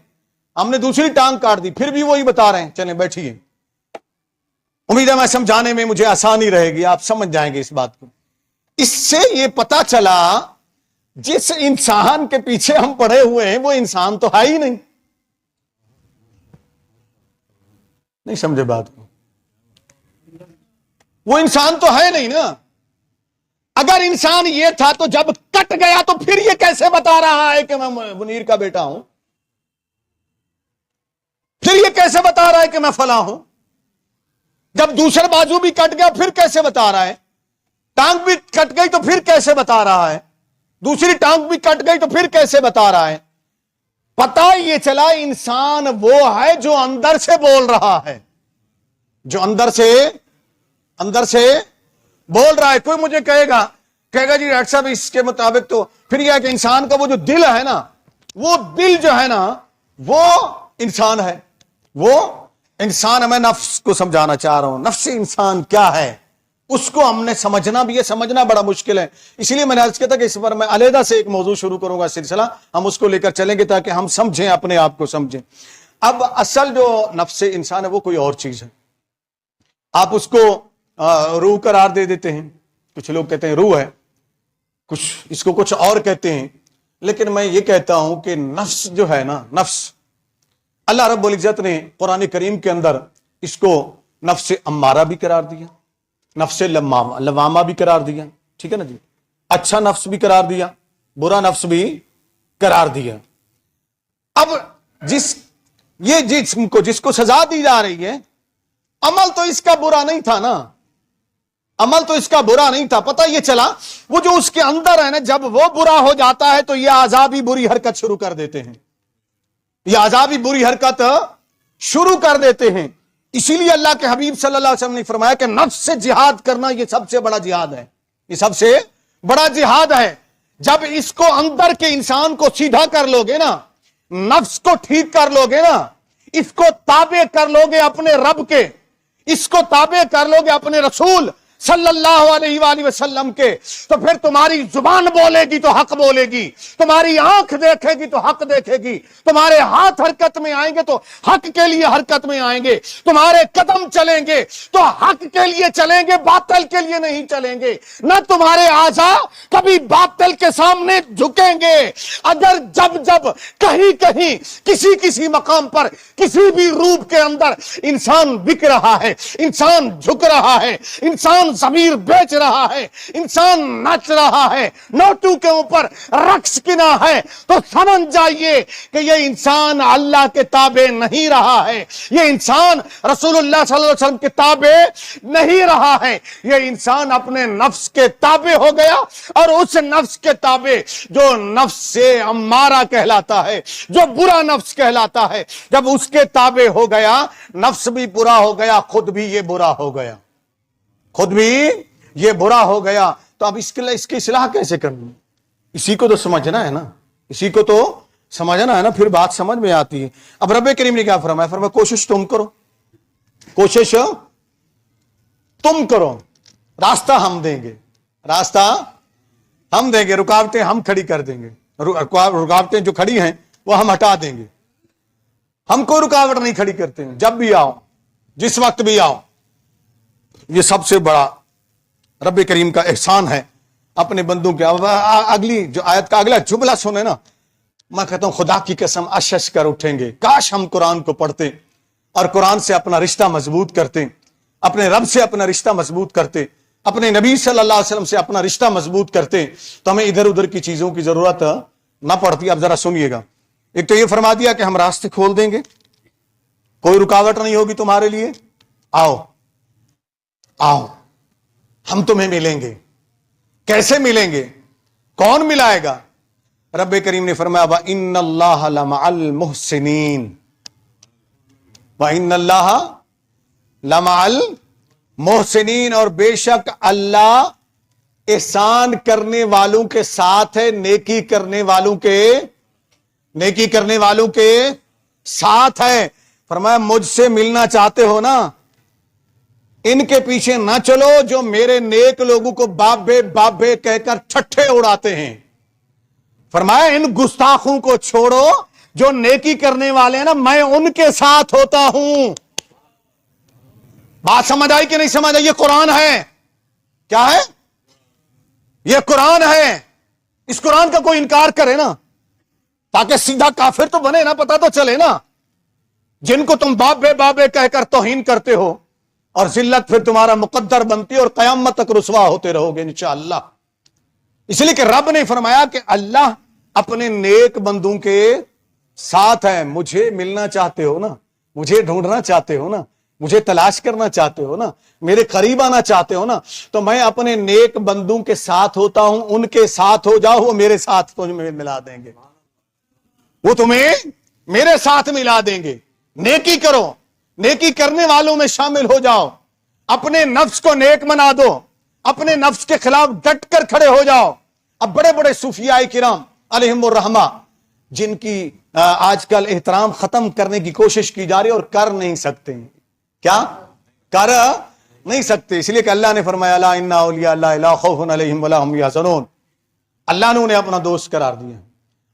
ہم نے دوسری ٹانگ کاٹ دی، پھر بھی وہی بتا رہے ہیں۔ چلیں بیٹھیے، امید ہے میں سمجھانے میں مجھے آسانی رہے گی، آپ سمجھ جائیں گے اس بات کو۔ اس سے یہ پتا چلا جس انسان کے پیچھے ہم پڑے ہوئے ہیں وہ انسان تو ہے ہی نہیں. نہیں سمجھے بات کو؟ وہ انسان تو ہے نہیں نا. اگر انسان یہ تھا تو جب کٹ گیا تو پھر یہ کیسے بتا رہا ہے کہ میں منیر کا بیٹا ہوں؟ پھر یہ کیسے بتا رہا ہے کہ میں فلاں ہوں؟ جب دوسرا بازو بھی کٹ گیا پھر کیسے بتا رہا ہے؟ ٹانگ بھی کٹ گئی تو پھر کیسے بتا رہا ہے؟ دوسری ٹانگ بھی کٹ گئی تو پھر کیسے بتا رہا ہے؟ پتہ یہ چلا انسان وہ ہے جو اندر سے بول رہا ہے، جو اندر سے بول رہا ہے. کوئی مجھے کہے گا جی ڈاکٹر صاحب اس کے مطابق تو پھر یہ ہے کہ انسان کا وہ جو دل ہے نا، وہ دل جو ہے نا وہ انسان ہے. وہ انسان، میں نفس کو سمجھانا چاہ رہا ہوں. نفس انسان کیا ہے اس کو ہم نے سمجھنا بھی ہے، سمجھنا بڑا مشکل ہے. اسی لیے میں نے عرض کیا تھا کہ اس پر میں علیحدہ سے ایک موضوع شروع کروں گا سلسلہ، ہم اس کو لے کر چلیں گے تاکہ ہم سمجھیں، اپنے آپ کو سمجھیں. اب اصل جو نفس انسان ہے وہ کوئی اور چیز ہے. آپ اس کو روح قرار دے دیتے ہیں، کچھ لوگ کہتے ہیں روح ہے، کچھ اس کو کچھ اور کہتے ہیں. لیکن میں یہ کہتا ہوں کہ نفس جو ہے نا، نفس اللہ رب العزت نے قرآن کریم کے اندر اس کو نفس امارہ بھی قرار دیا، نفس لوامہ بھی قرار دیا. ٹھیک ہے نا جی؟ اچھا نفس بھی قرار دیا، برا نفس بھی قرار دیا. اب جس کو سزا دی جا رہی ہے، عمل تو اس کا برا نہیں تھا نا، عمل تو اس کا برا نہیں تھا. پتہ یہ چلا وہ جو اس کے اندر ہے نا، جب وہ برا ہو جاتا ہے تو یہ عذابی بری حرکت شروع کر دیتے ہیں، یہ عذابی بری حرکت شروع کر دیتے ہیں. اسی لیے اللہ کے حبیب صلی اللہ علیہ وسلم نے فرمایا کہ نفس سے جہاد کرنا یہ سب سے بڑا جہاد ہے، یہ سب سے بڑا جہاد ہے. جب اس کو اندر کے انسان کو سیدھا کر لو گے نا، نفس کو ٹھیک کر لو گے نا، اس کو تابع کر لو گے اپنے رب کے، اس کو تابع کر لو گے اپنے رسول صلی اللہ علیہ وآلہ وسلم کے، تو پھر تمہاری زبان بولے گی تو حق بولے گی، تمہاری آنکھ دیکھے گی تو حق دیکھے گی، تمہارے ہاتھ حرکت میں آئیں گے تو حق کے لیے حرکت میں آئیں گے، تمہارے قدم چلیں گے تو حق کے لیے چلیں گے، باطل کے لیے نہیں چلیں گے. نہ تمہارے اعضاء کبھی باطل کے سامنے جھکیں گے. اگر جب کہیں کسی مقام پر کسی بھی روپ کے اندر انسان بک رہا ہے، انسان جھک رہا ہے، انسان ضمیر بیچ رہا ہے، انسان نچ رہا ہے، نوٹو کے اوپر رقص کنا ہے، تو سمجھ جائیے کہ یہ انسان اللہ کے تابع نہیں رہا ہے، یہ انسان رسول اللہ صلی اللہ علیہ وسلم کے تابع نہیں رہا ہے، یہ انسان اپنے نفس کے تابع ہو گیا. اور اس نفس کے تابع جو نفس سے امارہ کہلاتا ہے، جو برا نفس کہلاتا ہے، جب اس کے تابع ہو گیا، نفس بھی برا ہو گیا، خود بھی یہ برا ہو گیا، خود بھی یہ برا ہو گیا. تو اب اس کی اصلاح کیسے کرنی؟ اسی کو تو سمجھنا ہے نا، اسی کو تو سمجھنا ہے نا، پھر بات سمجھ میں آتی ہے. اب رب کریم نے کیا فرمایا کوشش تم کرو، کوشش تم کرو، راستہ ہم دیں گے، راستہ ہم دیں گے، رکاوٹیں ہم کھڑی کر دیں گے، رکاوٹیں جو کھڑی ہیں وہ ہم ہٹا دیں گے. ہم کوئی رکاوٹ نہیں کھڑی کرتے ہیں، جب بھی آؤ، جس وقت بھی آؤ. یہ سب سے بڑا رب کریم کا احسان ہے اپنے بندوں کے. اگلی جو آیت کا اگلا جملہ سنے نا، میں کہتا ہوں خدا کی قسم اشش کر اٹھیں گے، کاش ہم قرآن کو پڑھتے اور قرآن سے اپنا رشتہ مضبوط کرتے، اپنے رب سے اپنا رشتہ مضبوط کرتے، اپنے نبی صلی اللہ علیہ وسلم سے اپنا رشتہ مضبوط کرتے، تو ہمیں ادھر ادھر کی چیزوں کی ضرورت نہ پڑتی. اب ذرا سنیے گا. ایک تو یہ فرما دیا کہ ہم راستے کھول دیں گے، کوئی رکاوٹ نہیں ہوگی تمہارے لیے، آؤ آؤ ہم تمہیں ملیں گے. کیسے ملیں گے؟ کون ملائے گا؟ رب کریم نے فرمایا وَإِنَّ اللَّهَ لَمَعَ الْمُحْسِنِينَ، وَإِنَّ اللَّهَ لَمَعَ الْمُحْسِنِينَ، اور بے شک اللہ احسان کرنے والوں کے ساتھ ہے، نیکی کرنے والوں کے ساتھ ہے. فرمایا مجھ سے ملنا چاہتے ہو نا، ان کے پیچھے نہ چلو جو میرے نیک لوگوں کو بابے بابے کہہ کر ٹھٹھے اڑاتے ہیں. فرمایا ان گستاخوں کو چھوڑو، جو نیکی کرنے والے ہیں نا میں ان کے ساتھ ہوتا ہوں. بات سمجھ آئی کہ نہیں سمجھ آئی؟ یہ قرآن ہے. کیا ہے؟ یہ قرآن ہے. اس قرآن کا کوئی انکار کرے نا، تاکہ سیدھا کافر تو بنے نا، پتا تو چلے نا۔ جن کو تم بابے کہہ کر توہین کرتے ہو اور ذلت پھر تمہارا مقدر بنتی ہے اور قیامت تک رسوا ہوتے رہو گے انشاءاللہ۔ اس لیے کہ رب نے فرمایا کہ اللہ اپنے نیک بندوں کے ساتھ ہے۔ مجھے ملنا چاہتے ہو نا، مجھے ڈھونڈنا چاہتے ہو نا، مجھے تلاش کرنا چاہتے ہو نا، میرے قریب آنا چاہتے ہو نا، تو میں اپنے نیک بندوں کے ساتھ ہوتا ہوں، ان کے ساتھ ہو جاؤ، وہ میرے ساتھ تمہیں ملا دیں گے، وہ تمہیں میرے ساتھ ملا دیں گے۔ نیکی کرو، نیکی کرنے والوں میں شامل ہو جاؤ، اپنے نفس کو نیک بنا دو، اپنے نفس کے خلاف ڈٹ کر کھڑے ہو جاؤ۔ اب بڑے بڑے صوفیاء کرام علیہم الرحمہ جن کی آج کل احترام ختم کرنے کی کوشش کی جا رہی ہے اور کر نہیں سکتے، کیا کر نہیں سکتے، اس لیے کہ اللہ نے فرمایا لا ان اولیاء اللہ لا خوف علیہم ولا هم يحزنون، اللہ نے انہیں اپنا دوست قرار دیا۔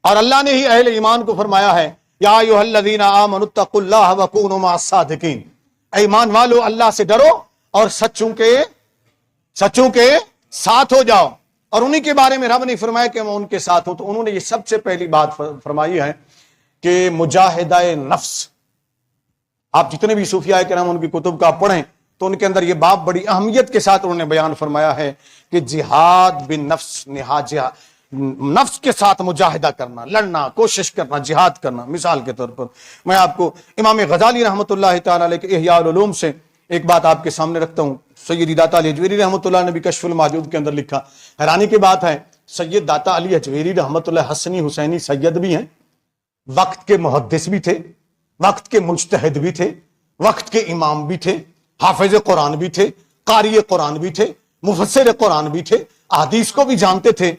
اور اللہ نے ہی اہل ایمان کو فرمایا ہے یا ایھا الذین آمنوا اتقوا اللہ وکونوا مع الصادقین، اے ایمان والو اللہ سے ڈرو اور سچوں کے ساتھ ہو جاؤ۔ اور انہی کے بارے میں رب نے فرمایا کہ میں ان کے ساتھ ہوں، تو انہوں نے یہ سب سے پہلی بات فرمائی ہے کہ مجاہدہ نفس۔ آپ جتنے بھی صوفیاء کرام ان کی کتب کا پڑھیں تو ان کے اندر یہ باب بڑی اہمیت کے ساتھ انہوں نے بیان فرمایا ہے کہ جہاد بالنفس، نفس کے ساتھ مجاہدہ کرنا، لڑنا، کوشش کرنا، جہاد کرنا۔ مثال کے طور پر میں آپ کو امام غزالی رحمۃ اللہ تعالی علیہ کے احیاء العلوم سے ایک بات آپ کے سامنے رکھتا ہوں۔ سید داتا علی حجویری رحمۃ اللہ نے بھی کشف المحجوب کے اندر لکھا، حیرانی کی بات ہے سید داتا علی حجویری رحمۃ اللہ حسنی حسینی سید بھی ہیں، وقت کے محدث بھی تھے، وقت کے مجتہد بھی تھے، وقت کے امام بھی تھے، حافظ قرآن بھی تھے، قاری قرآن بھی تھے، مفسر قرآن بھی تھے، احادیث کو بھی جانتے تھے۔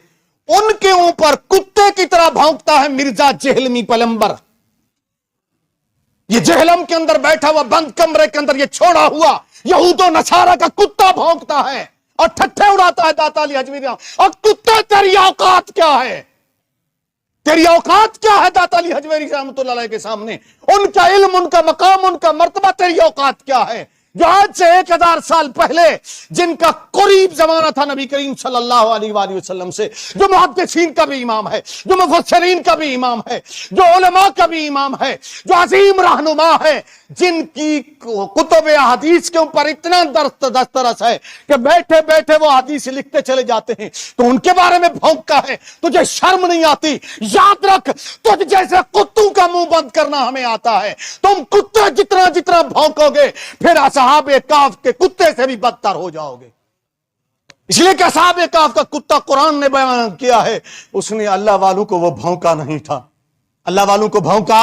ان کے اوپر کتے کی طرح بھونکتا ہے مرزا جہلمی پلمبر، یہ جہلم کے اندر بیٹھا ہوا بند کمرے کے اندر یہ چھوڑا ہوا یہود و نصارہ کا کتا بھونکتا ہے اور ٹھٹھے اڑاتا ہے داتا علی حجویری۔ اور کتے تیری اوقات کیا ہے، تیری اوقات کیا ہے داتا علی حجویری رحمۃ اللہ علیہ کے سامنے؟ ان کا علم، ان کا مقام، ان کا مرتبہ، تیری اوقات کیا ہے؟ جو آج سے 1000 سال پہلے جن کا قریب زمانہ تھا نبی کریم صلی اللہ علیہ وآلہ وسلم سے، جو محدثین کا بھی امام ہے، جو مفسرین کا بھی امام ہے، جو علماء کا بھی امام ہے، جو عظیم رہنما ہے، جن کی کتب احادیث کے اوپر اتنا دسترس ہے کہ بیٹھے بیٹھے وہ حدیث لکھتے چلے جاتے ہیں، تو ان کے بارے میں بھونکتا ہے۔ تجھے شرم نہیں آتی؟ یاد رکھ، تجھ جیسے کتوں کا منہ بند کرنا ہمیں آتا ہے۔ تم کتے جتنا بھونکو گے پھر اصحاب کہف کے کتے سے بھی بدتر ہو جاؤ گے۔ اس لیے کہ اصحاب کہف کا کتا قرآن نے بیان کیا ہے، اس نے اللہ والوں کو وہ بھونکا نہیں تھا، اللہ والوں کو بھونکا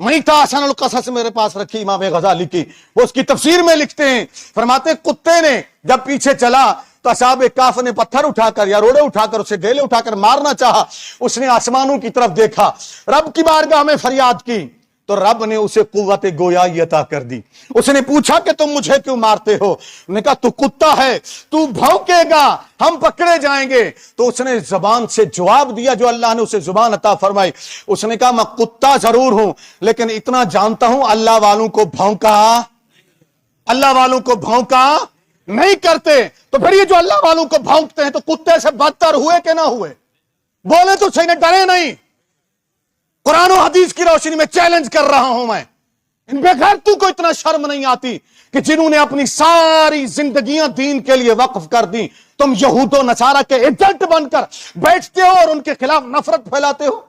نہیں تھا۔ احسن القصص میرے پاس رکھی امام غزالی کی، وہ اس کی تفسیر میں لکھتے ہیں، فرماتے ہیں کتے نے جب پیچھے چلا تو اصحاب کہف نے پتھر اٹھا کر یا روڑے اٹھا کر اسے ڈھیلے اٹھا کر مارنا چاہا۔ اس نے آسمانوں کی طرف دیکھا، رب کی بارگاہ میں فریاد کی تو رب نے اسے قوت گویائی عطا کر دی۔ اس نے پوچھا کہ تم مجھے کیوں مارتے ہو؟ نے کہا تو کتا ہے، تو بھونکے گا، ہم پکڑے جائیں گے۔ تو اس نے زبان سے جواب دیا جو اللہ نے اسے زبان عطا فرمائی۔ اس نے کہا میں کتا ضرور ہوں لیکن اتنا جانتا ہوں اللہ والوں کو بھونکا، اللہ والوں کو بھونکا نہیں کرتے۔ تو پھر یہ جو اللہ والوں کو بھونکتے ہیں تو کتے سے بدتر ہوئے کہ نہ ہوئے؟ بولے تو صحیح، ڈرے نہیں۔ قرآن و حدیث کی روشنی میں چیلنج کر رہا ہوں میں، ان بے غیرتوں کو اتنا شرم نہیں آتی کہ جنہوں نے اپنی ساری زندگیاں دین کے لیے وقف کر دی، تم یہود و نصارہ کے ایجنٹ بن کر بیٹھتے ہو اور ان کے خلاف نفرت پھیلاتے ہو۔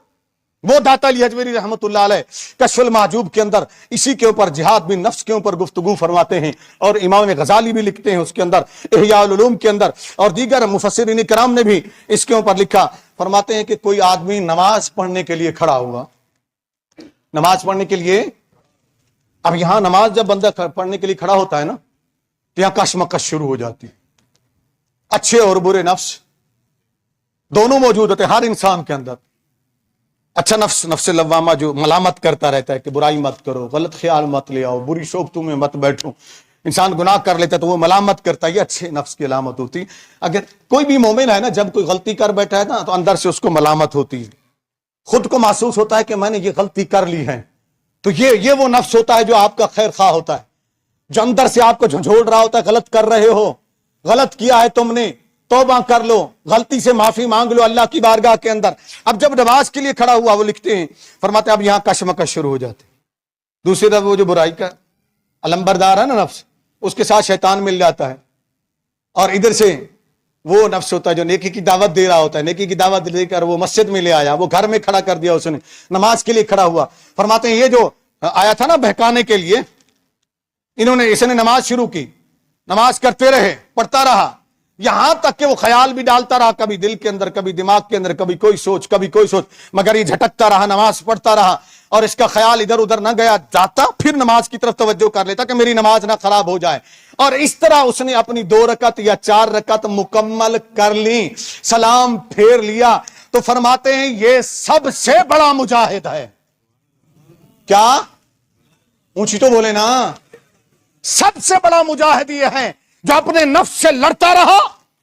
وہ داتا علی حجویری رحمۃ اللہ علیہ کشف المحجوب کے اندر اسی کے اوپر جہاد بن نفس کے اوپر گفتگو فرماتے ہیں، اور امام غزالی بھی لکھتے ہیں اس کے اندر احیاء العلوم کے اندر، اور دیگر مفسرین کرام نے بھی اس کے اوپر لکھا۔ فرماتے ہیں کہ کوئی آدمی نماز پڑھنے کے لیے کھڑا ہوا، نماز پڑھنے کے لیے، اب یہاں نماز جب بندہ پڑھنے کے لیے کھڑا ہوتا ہے نا تو یہاں کشمکش شروع ہو جاتی، اچھے اور برے نفس دونوں موجود ہوتے ہیں ہر انسان کے اندر۔ اچھا نفس، نفس لوامہ جو ملامت کرتا رہتا ہے کہ برائی مت کرو، غلط خیال مت لے آؤ، بری شوفتوں میں مت بیٹھو، انسان گناہ کر لیتا ہے تو وہ ملامت کرتا ہے، یہ اچھے نفس کی علامت ہوتی۔ اگر کوئی بھی مومن ہے نا جب کوئی غلطی کر بیٹھا ہے نا تو اندر سے اس کو ملامت ہوتی ہے، خود کو محسوس ہوتا ہے کہ میں نے یہ غلطی کر لی ہے۔ تو یہ وہ نفس ہوتا ہے جو آپ کا خیر خواہ ہوتا ہے، جو اندر سے آپ کو جھنجھوڑ رہا ہوتا ہے غلط کر رہے ہو، غلط کیا ہے تم نے، توبہ کر لو, غلطی سے معافی مانگ لو اللہ کی بارگاہ کے اندر. اب جب نماز کے لیے کھڑا ہوا, وہ لکھتے ہیں, فرماتے ہیں اب یہاں کشمکش شروع ہو جاتے. دوسری طرف وہ جو برائی کا علمبردار ہے نا نفس, اس کے ساتھ شیطان مل جاتا ہے, اور ادھر سے وہ نفس ہوتا ہے جو نیکی کی دعوت دے رہا ہوتا ہے. نیکی کی دعوت دے کر وہ مسجد میں لے آیا, وہ گھر میں کھڑا کر دیا اس نے, نماز کے لیے کھڑا ہوا. فرماتے ہیں یہ جو آیا تھا نا بہکانے کے لیے, اس نے نماز شروع کی, نماز کرتے رہے, پڑھتا رہا, یہاں تک کہ وہ خیال بھی ڈالتا رہا, کبھی دل کے اندر, کبھی دماغ کے اندر, کبھی کوئی سوچ, کبھی کوئی سوچ, مگر یہ جھٹکتا رہا, نماز پڑھتا رہا, اور اس کا خیال ادھر ادھر نہ گیا, جاتا پھر نماز کی طرف توجہ کر لیتا کہ میری نماز نہ خراب ہو جائے. اور اس طرح اس نے اپنی 2 رکعت یا 4 رکعت مکمل کر لی, سلام پھیر لیا. تو فرماتے ہیں یہ سب سے بڑا مجاہد ہے. کیا اونچی تو بولے نا, سب سے بڑا مجاہد یہ ہے جو اپنے نفس سے لڑتا رہا,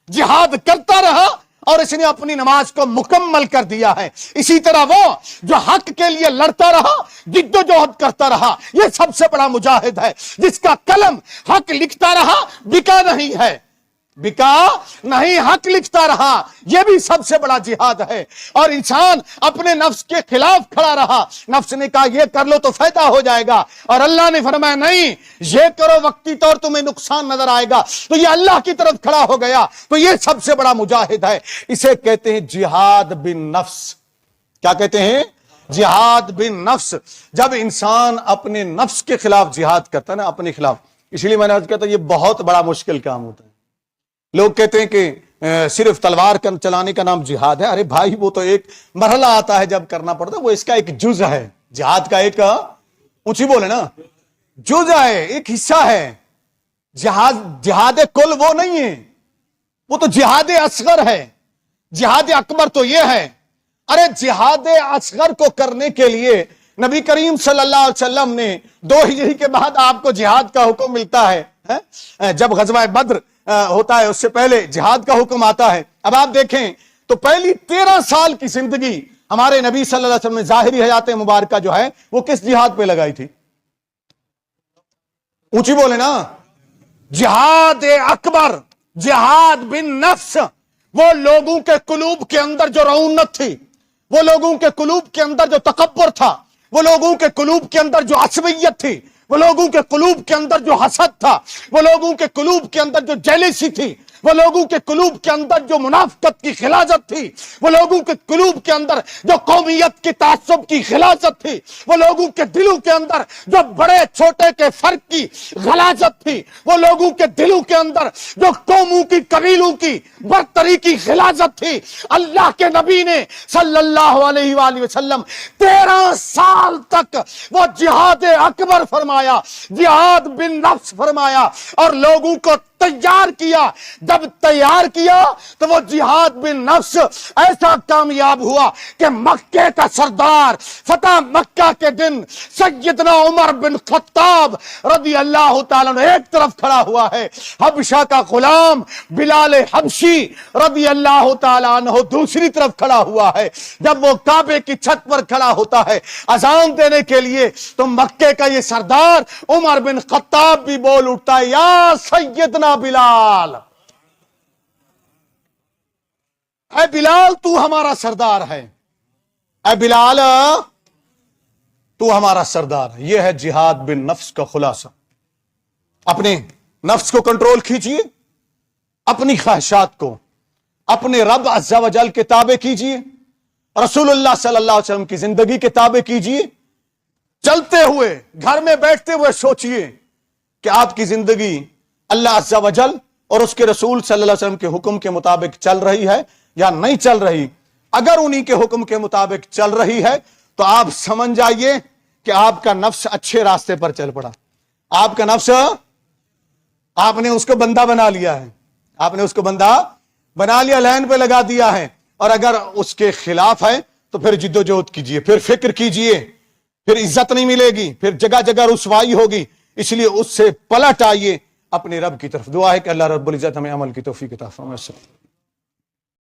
جہاد کرتا رہا, اور اس نے اپنی نماز کو مکمل کر دیا ہے. اسی طرح وہ جو حق کے لیے لڑتا رہا, جد و جہد کرتا رہا, یہ سب سے بڑا مجاہد ہے. جس کا قلم حق لکھتا رہا, بکا نہیں ہے, بکا نہیں, حق لکھتا رہا, یہ بھی سب سے بڑا جہاد ہے. اور انسان اپنے نفس کے خلاف کھڑا رہا, نفس نے کہا یہ کر لو تو فائدہ ہو جائے گا, اور اللہ نے فرمایا نہیں, یہ کرو وقتی طور تمہیں نقصان نظر آئے گا, تو یہ اللہ کی طرف کھڑا ہو گیا. تو یہ سب سے بڑا مجاہد ہے. اسے کہتے ہیں جہاد بن نفس. کیا کہتے ہیں؟ جہاد بن نفس. جب انسان اپنے نفس کے خلاف جہاد کرتا ہے نا, اپنے خلاف, اس لیے میں نے کہتا یہ بہت بڑا مشکل کام ہوتا ہے. لوگ کہتے ہیں کہ صرف تلوار چلانے کا نام جہاد ہے. ارے بھائی وہ تو ایک مرحلہ آتا ہے جب کرنا پڑتا ہے, وہ اس کا ایک جز ہے. جہاد کا ایک, اونچی بولے نا, جز ہے, ایک حصہ ہے. جہاد کل وہ نہیں ہے, وہ تو جہاد اصغر ہے. جہاد اکبر تو یہ ہے. ارے جہاد اصغر کو کرنے کے لیے نبی کریم صلی اللہ علیہ وسلم نے 2 ہجری کے بعد آپ کو جہاد کا حکم ملتا ہے. جب غزوہ بدر ہوتا ہے اس سے پہلے جہاد کا حکم آتا ہے. اب آپ دیکھیں تو پہلی 13 سال کی زندگی ہمارے نبی صلی اللہ علیہ وسلم نے ظاہری حیات مبارکہ جو ہے وہ کس جہاد پہ لگائی تھی؟ اونچی بولے نا, جہاد اکبر, جہاد بن نفس. وہ لوگوں کے قلوب کے اندر جو رعونت تھی, وہ لوگوں کے قلوب کے اندر جو تکبر تھا, وہ لوگوں کے قلوب کے اندر جو عصبیت تھی, وہ لوگوں کے قلوب کے اندر جو حسد تھا, وہ لوگوں کے قلوب کے اندر جو جیلیسی تھی, وہ لوگوں کے قلوب کے اندر جو منافقت کی خلاصت تھی, وہ لوگوں کے قلوب کے اندر جو قومیت کی تعصب کی خلاصت تھی, وہ لوگوں کے دلوں کے اندر جو بڑے چھوٹے کے فرق کی غلاظت تھی, وہ لوگوں کے دلوں کے اندر جو قوموں کی, قبیلوں کی برتری کی خلاصت تھی. اللہ کے نبی نے صلی اللہ علیہ وآلہ وسلم 13 سال تک وہ جہاد اکبر فرمایا, جہاد بن نفس فرمایا, اور لوگوں کو تیار کیا. جب تیار کیا تو وہ جہاد بن نفس ایسا کامیاب ہوا کہ مکے کا سردار فتح مکہ کے دن سیدنا عمر بن خطاب رضی اللہ تعالیٰ عنہ ایک طرف کھڑا ہوا ہے, حبشہ کا غلام بلال حبشی رضی اللہ تعالیٰ عنہ دوسری طرف کھڑا ہوا ہے. جب وہ کعبے کی چھت پر کھڑا ہوتا ہے اذان دینے کے لیے, تو مکے کا یہ سردار عمر بن خطاب بھی بول اٹھتا ہے, یا سیدنا بلال, اے بلال تو ہمارا سردار ہے, اے بلال تو ہمارا سردار ہے. یہ ہے جہاد بن نفس کا خلاصہ. اپنے نفس کو کنٹرول کیجئے, اپنی خواہشات کو اپنے رب عز و جل کے تابع کیجئے, رسول اللہ صلی اللہ علیہ وسلم کی زندگی کے تابع کیجئے. چلتے ہوئے, گھر میں بیٹھتے ہوئے سوچئے کہ آپ کی زندگی اللہ عز و جل اور اس کے رسول صلی اللہ علیہ وسلم کے حکم کے مطابق چل رہی ہے یا نہیں چل رہی. اگر انہی کے حکم کے مطابق چل رہی ہے تو آپ سمجھ جائیے کہ آپ کا نفس اچھے راستے پر چل پڑا. آپ کا نفس, آپ نے اس کو بندہ بنا لیا ہے, آپ نے اس کو بندہ بنا لیا, لائن پہ لگا دیا ہے. اور اگر اس کے خلاف ہے تو پھر جد و جہد کیجئے, پھر فکر کیجئے, پھر عزت نہیں ملے گی, پھر جگہ جگہ رسوائی ہوگی. اس لیے اس سے پلٹ آئیے اپنے رب کی طرف. دعا ہے کہ اللہ رب العزت ہمیں عمل کی توفیق عطا فرمائے.